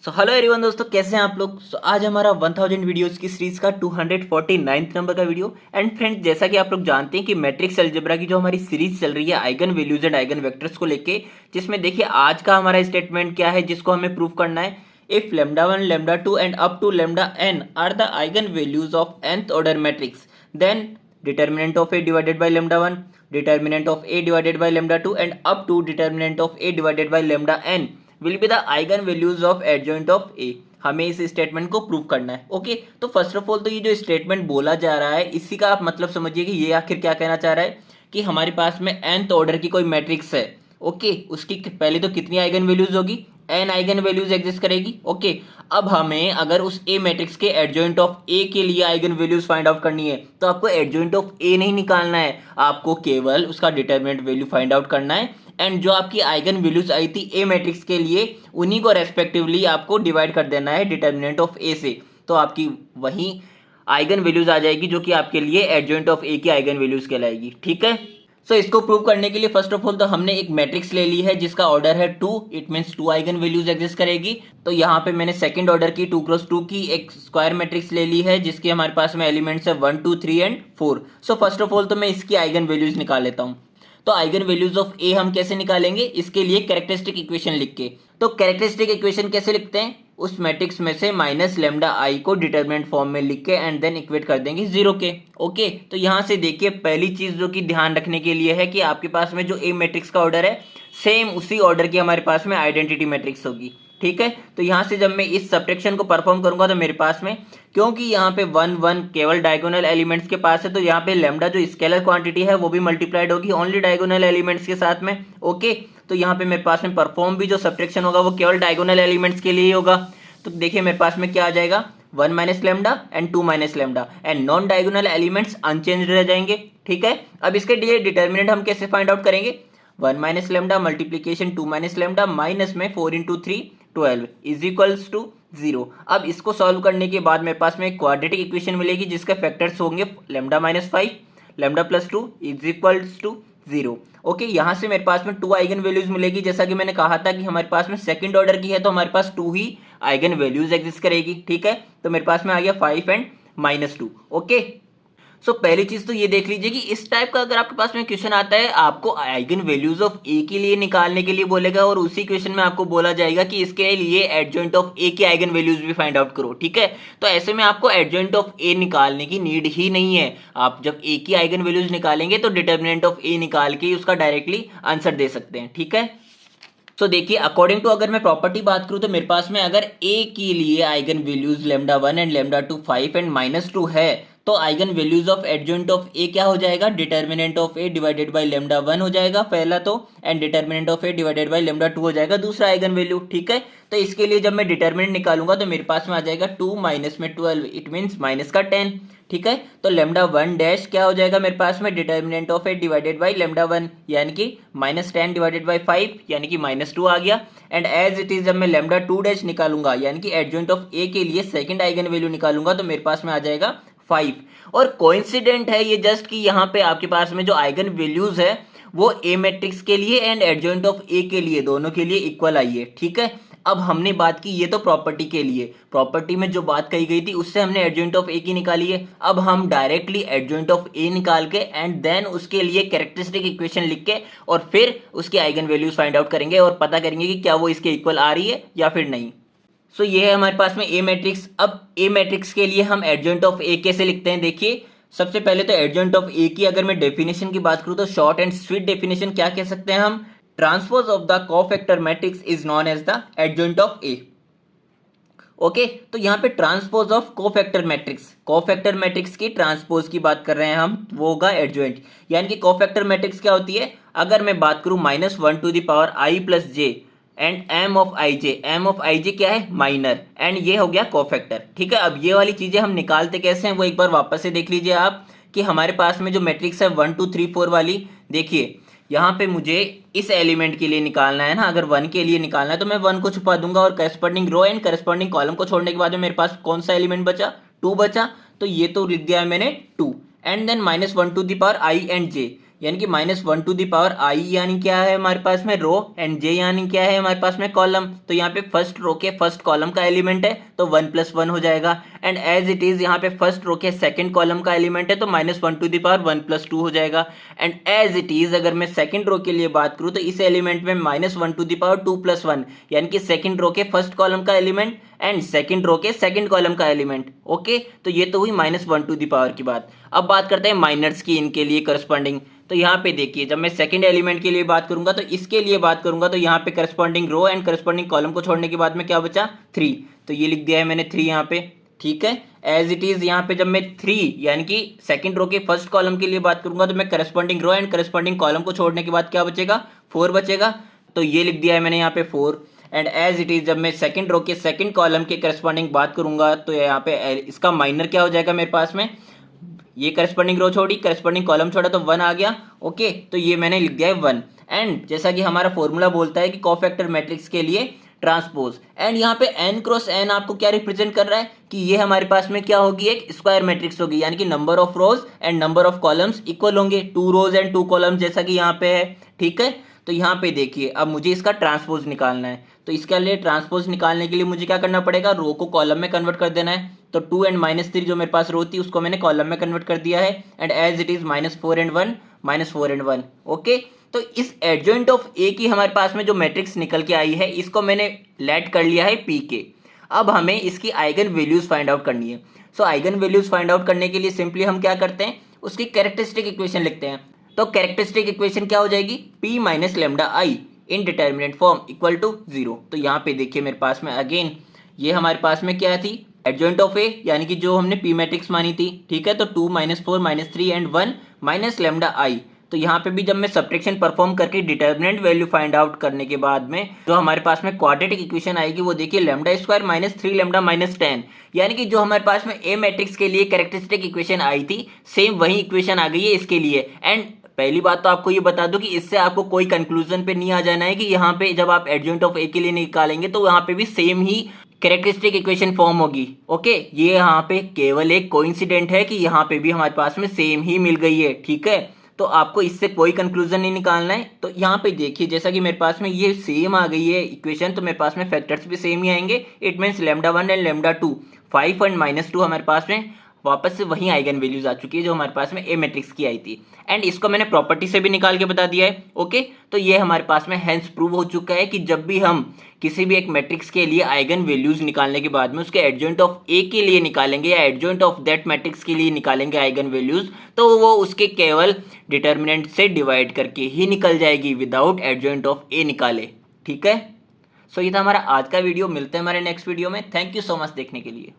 So hello everyone दोस्तों, कैसे हैं आप लोग। आज हमारा 1000 वीडियोस की सीरीज का 249th नंबर का वीडियो। एंड फ्रेंड्स, जैसा कि आप लोग जानते हैं कि मैट्रिक्स अलजेब्रा की जो हमारी सीरीज चल रही है eigen values and eigen vectors को लेके, जिसमें देखिए आज का हमारा स्टेटमेंट क्या है जिसको हमें प्रूव करना है। If lambda 1 lambda 2 and up to lambda n are the eigen values of nth order matrix, then determinant of a divided by lambda 1, determinant of a divided by lambda 2 and up to determinant of a divided by lambda n will be the eigen values of adjoint of A. हमें इस statement को prove करना है। Okay, तो first of all तो ये जो statement बोला जा रहा है इसी का आप मतलब समझिए कि ये आखिर क्या कहना चाह रहा है कि हमारे पास में nth ऑर्डर की कोई मैट्रिक्स है। ओके, उसकी पहले तो कितनी आइगन वैल्यूज होगी, n आइगन वैल्यूज एग्जिस्ट करेगी। ओके, अब हमें अगर उस ए मैट्रिक्स के एडजॉइंट ऑफ ए के लिए आइगन वैल्यूज फाइंड आउट करनी है तो आपको एडजॉइंट ऑफ ए नहीं निकालना है, आपको केवल उसका डिटर्मिनेंट वैल्यू फाइंड आउट करना है। एंड जो आपकी आइगन वैल्यूज आई थी ए मैट्रिक्स के लिए उन्हीं को रेस्पेक्टिवली आपको डिवाइड कर देना है डिटर्मिनेंट ऑफ ए से, तो आपकी वही आइगन वैल्यूज आ जाएगी जो कि आपके लिए एडजॉइंट ऑफ ए की आइगन वैल्यूज कहलाएगी। ठीक है, सो इसको प्रूव करने के लिए फर्स्ट ऑफ ऑल तो हमने एक मैट्रिक्स ले ली है जिसका ऑर्डर है 2। It means 2 eigen values exist करेगी। तो यहाँ पे मैंने सेकंड ऑर्डर की 2x2 की एक स्क्वायर मैट्रिक्स ले ली है जिसके हमारे पास में एलिमेंट्स है 1 2 3 and 4। So first of all तो मैं इसकी आइगन वैल्यूज निकाल लेता हूँ। तो आइगन वैल्यूज ऑफ ए हम कैसे निकालेंगे, इसके लिए कैरेक्टरिस्टिक इक्वेशन लिख के। तो कैरेक्टरिस्टिक इक्वेशन कैसे लिखते हैं, उस मैट्रिक्स में से माइनस लेमडा आई को डिटर्मिनेंट फॉर्म में लिख के एंड देन इक्वेट कर देंगे 0 के। ओके, तो यहाँ से देखिए पहली चीज जो कि ध्यान रखने के लिए है कि आपके पास में जो ए मैट्रिक्स का ऑर्डर है सेम उसी ऑर्डर की हमारे पास में आइडेंटिटी मैट्रिक्स होगी। ठीक है, तो यहाँ से जब मैं इस सब्ट्रैक्शन को परफॉर्म करूंगा तो मेरे पास में, क्योंकि यहाँ पे 1 1 केवल डायगोनल एलिमेंट्स के पास है, तो यहाँ पे लेमडा जो स्केलर क्वांटिटी है वो भी मल्टीप्लाइड होगी ओनली डायगोनल एलिमेंट्स के साथ में। ओके, तो यहाँ पे मेरे पास में परफॉर्म भी जो सब्ट्रैक्शन होगा वो केवल डायगोनल एलिमेंट्स के लिए ही होगा। तो देखिए मेरे पास में क्या आ जाएगा, 1 minus lambda and 2 minus lambda and non diagonal elements unchanged रह जाएंगे। ठीक है, अब इसके लिए डिटर्मिनेंट हम कैसे फाइंड आउट करेंगे, 1 minus lambda multiplication 2 minus lambda minus में 4 इंटू 3 12 इज इक्वल्स टू 0। अब इसको सॉल्व करने के बाद मेरे पास में एक क्वाड्रेटिक इक्वेशन मिलेगी जिसके फैक्टर्स होंगे lambda minus 5 lambda plus 2 is equals to 0। Okay, यहाँ से मेरे पास में 2 आइगन वैल्यूज मिलेगी। जैसा कि मैंने कहा था कि हमारे पास में सेकंड ऑर्डर की है तो हमारे पास 2 ही आइगन वैल्यूज एग्जिस्ट करेगी। ठीक है, तो मेरे पास में आ गया 5 एंड -2। ओके, सो पहली चीज तो ये देख लीजिए कि इस टाइप का अगर आपके पास में क्वेश्चन आता है आपको आइगन वैल्यूज ऑफ ए के लिए निकालने के लिए बोलेगा और उसी क्वेश्चन में आपको बोला जाएगा कि इसके लिए एडजॉइंट ऑफ ए की आइगन वैल्यूज भी फाइंड आउट करो। ठीक है, तो ऐसे में आपको एडजॉइंट ऑफ ए निकालने की नीड ही नहीं है। आप जब ए की आइगन वैल्यूज निकालेंगे तो डिटर्मिनेंट ऑफ ए निकाल के उसका डायरेक्टली आंसर दे सकते हैं। ठीक है, तो देखिए अकॉर्डिंग टू अगर मैं प्रॉपर्टी बात करूं तो मेरे पास में अगर ए के लिए eigen values lambda 1 and lambda 2 5 and -2 है तो eigen values of adjoint of A क्या हो जाएगा, determinant of A divided by lambda 1 हो जाएगा पहला तो, and determinant of A divided by lambda 2 हो जाएगा दूसरा आइगन वैल्यू। ठीक है, तो इसके लिए जब मैं डिटर्मिनेंट निकालूंगा तो मेरे पास में आ जाएगा 2 माइनस में 12 इट मीन्स माइनस का 10। ठीक है, तो लेमडा 1 डैश क्या हो जाएगा मेरे पास में, determinant of A divided by lambda 1 यानी कि -10 डिवाइडेड बाय 5 यानी कि -2 आ गया। एंड एज इट इज जब मैं लेमडा 2 डैश निकालूंगा यानी कि एडजॉइंट ऑफ ए के लिए सेकंड आइगन वैल्यू निकालूंगा तो मेरे पास में आ जाएगा 5। और कोइंसिडेंट है ये जस्ट कि यहाँ पे आपके पास में जो आइगन वैल्यूज है वो ए मैट्रिक्स के लिए एंड एडजॉइंट ऑफ ए के लिए दोनों के लिए इक्वल आई है। ठीक है, अब हमने बात की ये तो प्रॉपर्टी के लिए, प्रॉपर्टी में जो बात कही गई थी उससे हमने एडजॉइंट ऑफ ए की निकाली है। अब हम डायरेक्टली एडजॉइंट ऑफ ए निकाल के एंड देन उसके लिए कैरेक्टरिस्टिक इक्वेशन लिख के और फिर उसकी आइगन वैल्यूज फाइंड आउट करेंगे और पता करेंगे कि क्या वो इसके इक्वल आ रही है या फिर नहीं। सो ये है हमारे पास में ए मैट्रिक्स। अब ए मैट्रिक्स के लिए हम एडजॉइंट ऑफ ए कैसे लिखते हैं, देखिए सबसे पहले तो एडजॉइंट ऑफ ए की अगर मैं डेफिनेशन की बात करूं तो शॉर्ट एंड स्वीट डेफिनेशन क्या कह सकते हैं हम, transpose of the cofactor matrix is known as the adjoint of A. Okay, तो यहाँ पे ट्रांसपोज ऑफ कोफैक्टर मैट्रिक्स की ट्रांसपोज की बात कर रहे हैं हम, वो होगा एडजॉइंट। यानी कि कोफैक्टर मैट्रिक्स क्या होती है, अगर मैं बात करूं -1 to the power I plus J and M of I J क्या है, माइनर, एंड ये हो गया कोफैक्टर। ठीक है, अब ये वाली चीजें हम निकालते कैसे हैं वो एक बार वापस से देख लीजिए आप कि हमारे पास में जो मैट्रिक्स है 1 2 3 4 वाली, देखिए यहाँ पे मुझे इस एलिमेंट के लिए निकालना है ना, अगर 1 के लिए निकालना है तो मैं 1 को छुपा दूंगा और corresponding row and corresponding column को छोड़ने के बाद में मेरे पास कौन सा एलिमेंट बचा, 2 बचा, तो ये तो लिख दिया है मैंने 2 and then -1 to the power I and J, यानी कि -1 यानी क्या है हमारे पास में रो, एंड j यानी क्या है हमारे पास में कॉलम। तो यहाँ पे फर्स्ट रो के फर्स्ट कॉलम का एलिमेंट है तो 1+1 हो जाएगा, एंड एज इट इज यहाँ पे फर्स्ट रो के सेकंड कॉलम का एलिमेंट है तो -1 हो जाएगा। एंड एज इट इज अगर मैं सेकंड रो के लिए बात करूँ तो इस एलिमेंट में -1 यानी कि सेकंड रो के फर्स्ट कॉलम का एलिमेंट एंड सेकंड रो के सेकंड कॉलम का एलिमेंट। ओके, तो ये तो हुई -1 की बात। अब बात करते हैं माइनर्स की, इनके लिए करस्पॉन्डिंग। तो यहाँ पे देखिए, जब मैं सेकंड एलिमेंट के लिए बात करूंगा तो इसके लिए बात करूंगा तो यहाँ पे corresponding row and corresponding column को छोड़ने के बाद में क्या बचा 3, तो ये लिख दिया है मैंने 3 यहाँ पे। ठीक है, एज इट इज यहाँ पे जब मैं 3 यानी कि सेकंड रो के फर्स्ट कॉलम के लिए बात करूंगा तो मैं corresponding row and corresponding column को छोड़ने के बाद क्या बचेगा 4 बचेगा, तो ये लिख दिया है मैंने यहाँ पे 4। एंड एज इट इज जब मैं सेकंड रो के सेकंड कॉलम के करस्पॉन्डिंग बात करूंगा तो यहाँ पे इसका माइनर क्या हो जाएगा मेरे पास में, ये करस्पॉन्डिंग रो छोड़ी करस्पॉन्डिंग कॉलम छोड़ा तो 1 आ गया। ओके, तो ये मैंने लिख दिया है 1। एंड जैसा कि हमारा फॉर्मूला बोलता है कि कोफैक्टर मैट्रिक्स के लिए ट्रांसपोज, एंड यहाँ पे n क्रॉस n आपको क्या रिप्रेजेंट कर रहा है कि ये हमारे पास में क्या होगी, एक स्क्वायर मैट्रिक्स होगी, यानी कि number of rose and number of columns equal होंगे, 2 रोज एंड 2 कॉलम्स जैसा कि यहाँ पे है। ठीक है, तो यहाँ पे देखिए अब मुझे इसका ट्रांसपोज निकालना है, तो इसके लिए ट्रांसपोज निकालने के लिए मुझे क्या करना पड़ेगा, रो को कॉलम में कन्वर्ट कर देना है। तो 2 एंड -3 जो मेरे पास रो थी उसको मैंने कॉलम में कन्वर्ट कर दिया है, and as it is -4 and 1। Okay, तो इस एडजॉइंट ऑफ ए की हमारे पास में जो मैट्रिक्स निकल के आई है इसको मैंने लेट कर लिया है पी के। अब हमें इसकी आइगन वैल्यूज फाइंड आउट करनी है। सो आइगन वैल्यूज फाइंड आउट करने के लिए सिंपली हम क्या करते हैं, उसकी कैरेक्टरिस्टिक इक्वेशन लिखते हैं। तो कैरेक्टरिस्टिक इक्वेशन क्या हो जाएगी, p minus lambda I in determinant form equal to 0। तो यहाँ पे देखिए मेरे पास में अगेन ये हमारे पास में क्या थी, एडजॉइंट ऑफ ए, यानी कि जो हमने पी मैट्रिक्स मानी थी। ठीक है, तो 2 -4 -3 एंड 1 माइनस लेमडा आई। तो यहाँ पे भी जब मैं सब्ट्रैक्शन परफॉर्म करके डिटर्मिनेंट वैल्यू फाइंड आउट करने के बाद में जो हमारे पास में क्वाड्रेटिक इक्वेशन आएगी वो देखिए लेमडा स्क्वायर -3 लेमडा -10, यानी कि जो हमारे पास में ए मैट्रिक्स के लिए कैरेक्टरिस्टिक इक्वेशन आई थी सेम वही इक्वेशन आ गई है इसके लिए। एंड पहली बात तो आपको ये बता दूं कि इससे आपको कोई कंक्लूजन पे नहीं आ जाना है कि यहाँ पे जब आप एडजॉइंट ऑफ ए के लिए निकालेंगे तो यहाँ पे भी सेम ही कैरेक्टरिस्टिक इक्वेशन फॉर्म होगी। ओके, ये यहाँ पे केवल एक कोइंसिडेंट है कि यहाँ पे भी हमारे पास में सेम ही मिल गई है। ठीक है, तो आपको इससे कोई कंक्लूजन नहीं निकालना है। तो यहाँ पे देखिए जैसा कि मेरे पास में ये सेम आ गई है इक्वेशन, तो मेरे पास में फैक्टर्स भी सेम ही आएंगे। इट मीन्स λ1 एंड λ2 5 एंड -2 हमारे पास में वापस से वही आइगन वैल्यूज आ चुकी है जो हमारे पास में ए मैट्रिक्स की आई थी। एंड इसको मैंने प्रॉपर्टी से भी निकाल के बता दिया है। ओके, तो ये हमारे पास में हेंस प्रूव हो चुका है कि जब भी हम किसी भी एक मैट्रिक्स के लिए आइगन वैल्यूज निकालने के बाद में उसके एडजॉइंट ऑफ ए के लिए निकालेंगे या एडजॉइंट ऑफ दैट मैट्रिक्स के लिए निकालेंगे आइगन वैल्यूज, तो वो उसके केवल डिटर्मिनेंट से डिवाइड करके ही निकल जाएगी विदाउट एडजॉइंट ऑफ ए निकाले। ठीक है, सो ये था हमारा आज का वीडियो। मिलते हैं हमारे नेक्स्ट वीडियो में। थैंक यू सो मच देखने के लिए।